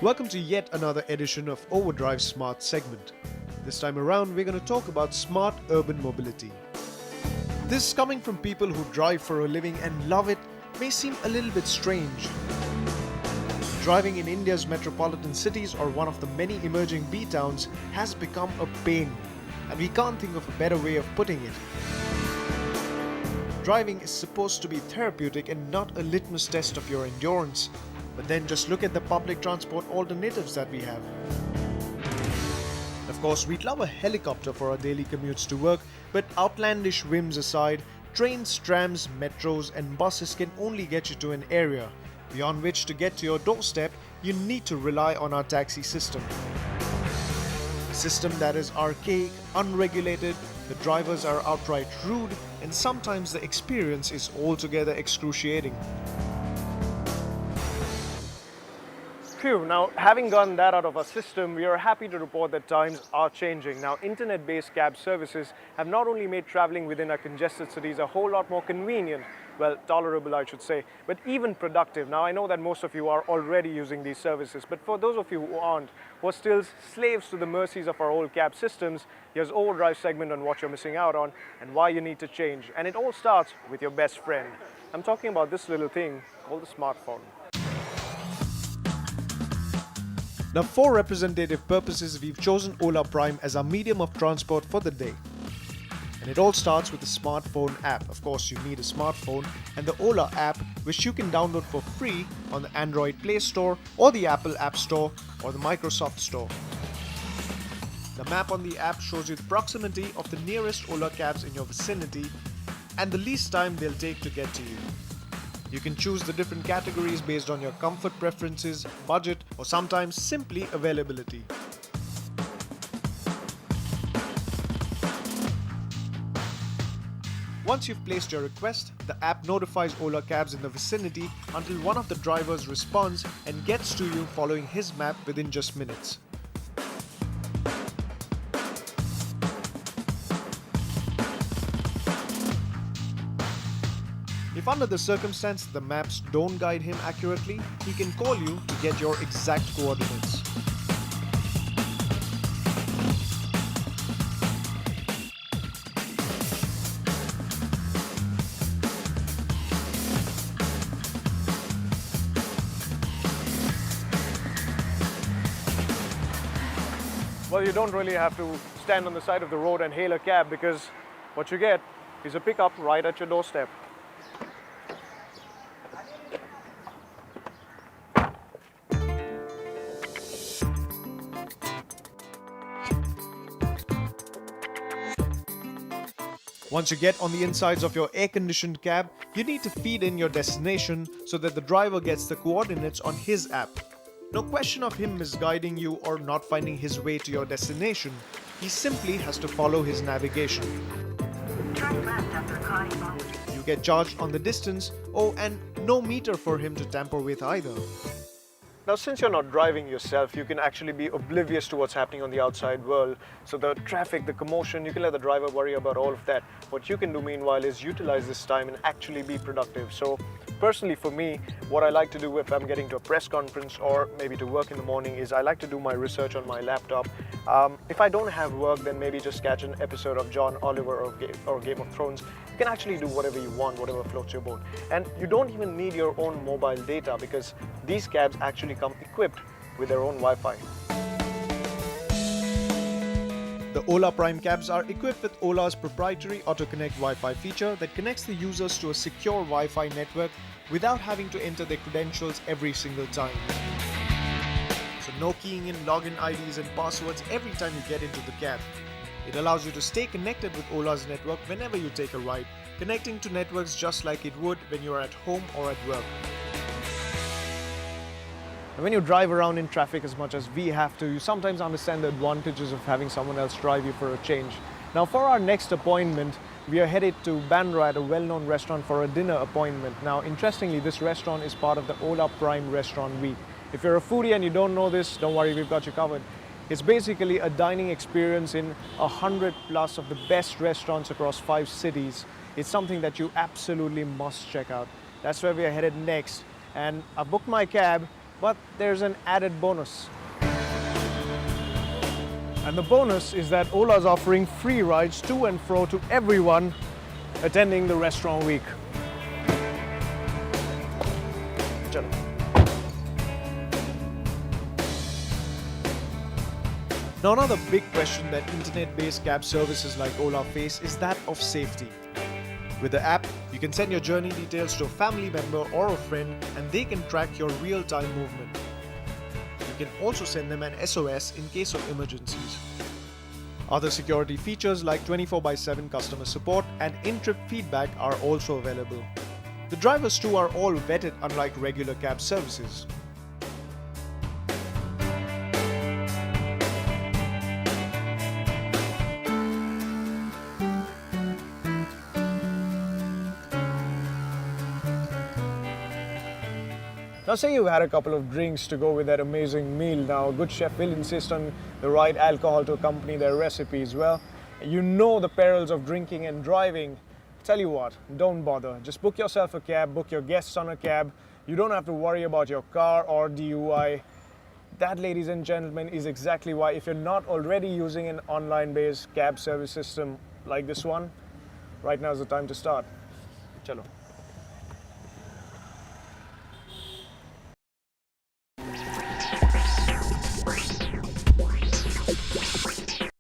Welcome to yet another edition of Overdrive Smart segment. This time around, we're going to talk about smart urban mobility. This is coming from people who drive for a living and love it may seem a little bit strange. Driving in India's metropolitan cities or one of the many emerging B-towns has become a pain, and we can't think of a better way of putting it. Driving is supposed to be therapeutic and not a litmus test of your endurance. But then just look at the public transport alternatives that we have. Of course, we'd love a helicopter for our daily commutes to work, but outlandish whims aside, trains, trams, metros and buses can only get you to an area, beyond which to get to your doorstep, you need to rely on our taxi system. A system that is archaic, unregulated, the drivers are outright rude, and sometimes the experience is altogether excruciating. Phew, now having gotten that out of our system, we are happy to report that times are changing. Now, internet-based cab services have not only made traveling within our congested cities a whole lot more convenient, well, tolerable I should say, but even productive. Now, I know that most of you are already using these services, but for those of you who aren't, who are still slaves to the mercies of our old cab systems, here's Overdrive segment on what you're missing out on and why you need to change. And it all starts with your best friend. I'm talking about this little thing called the smartphone. Now, for representative purposes, we've chosen OLA Prime as our medium of transport for the day. And it all starts with the smartphone app. Of course, you need a smartphone, and the OLA app, which you can download for free on the Android Play Store or the Apple App Store or the Microsoft Store. The map on the app shows you the proximity of the nearest OLA cabs in your vicinity and the least time they'll take to get to you. You can choose the different categories based on your comfort preferences, budget, or sometimes simply availability. Once you've placed your request, the app notifies OLA cabs in the vicinity until one of the drivers responds and gets to you following his map within just minutes. If under the circumstance the maps don't guide him accurately, he can call you to get your exact coordinates. Well, you don't really have to stand on the side of the road and hail a cab because what you get is a pickup right at your doorstep. Once you get on the insides of your air-conditioned cab, you need to feed in your destination so that the driver gets the coordinates on his app. No question of him misguiding you or not finding his way to your destination. He simply has to follow his navigation. You get charged on the distance, and no meter for him to tamper with either. Now, since you're not driving yourself, you can actually be oblivious to what's happening on the outside world. So the traffic, the commotion, you can let the driver worry about all of that. What you can do meanwhile is utilize this time and actually be productive. So personally for me, what I like to do if I'm getting to a press conference or maybe to work in the morning is I like to do my research on my laptop. If I don't have work, then maybe just catch an episode of John Oliver or Game of Thrones. You can actually do whatever you want, whatever floats your boat. And you don't even need your own mobile data because these cabs actually come equipped with their own Wi-Fi. The OLA Prime cabs are equipped with OLA's proprietary AutoConnect Wi-Fi feature that connects the users to a secure Wi-Fi network without having to enter their credentials every single time. So no keying in login IDs and passwords every time you get into the cab. It allows you to stay connected with OLA's network whenever you take a ride, connecting to networks just like it would when you are at home or at work. When you drive around in traffic as much as we have to, you sometimes understand the advantages of having someone else drive you for a change. Now, for our next appointment, we are headed to Bandra at a well-known restaurant for a dinner appointment. Now, interestingly, this restaurant is part of the OLA Prime Restaurant Week. If you're a foodie and you don't know this, don't worry, we've got you covered. It's basically a dining experience in 100 plus of the best restaurants across 5 cities. It's something that you absolutely must check out. That's where we are headed next. And I booked my cab But there's an added bonus. And the bonus is that Ola is offering free rides to and fro to everyone attending the restaurant week. Chalo. Now another big question that internet-based cab services like Ola face is that of safety. With the app, you can send your journey details to a family member or a friend and they can track your real-time movement. You can also send them an SOS in case of emergencies. Other security features like 24/7 customer support and in-trip feedback are also available. The drivers too are all vetted unlike regular cab services. Now say you've had a couple of drinks to go with that amazing meal. Now a good chef will insist on the right alcohol to accompany their recipes. Well, you know the perils of drinking and driving. Tell you what, don't bother. Just book yourself a cab, book your guests on a cab. You don't have to worry about your car or DUI. That, ladies and gentlemen, is exactly why if you're not already using an online-based cab service system like this one, right now is the time to start. Chalo.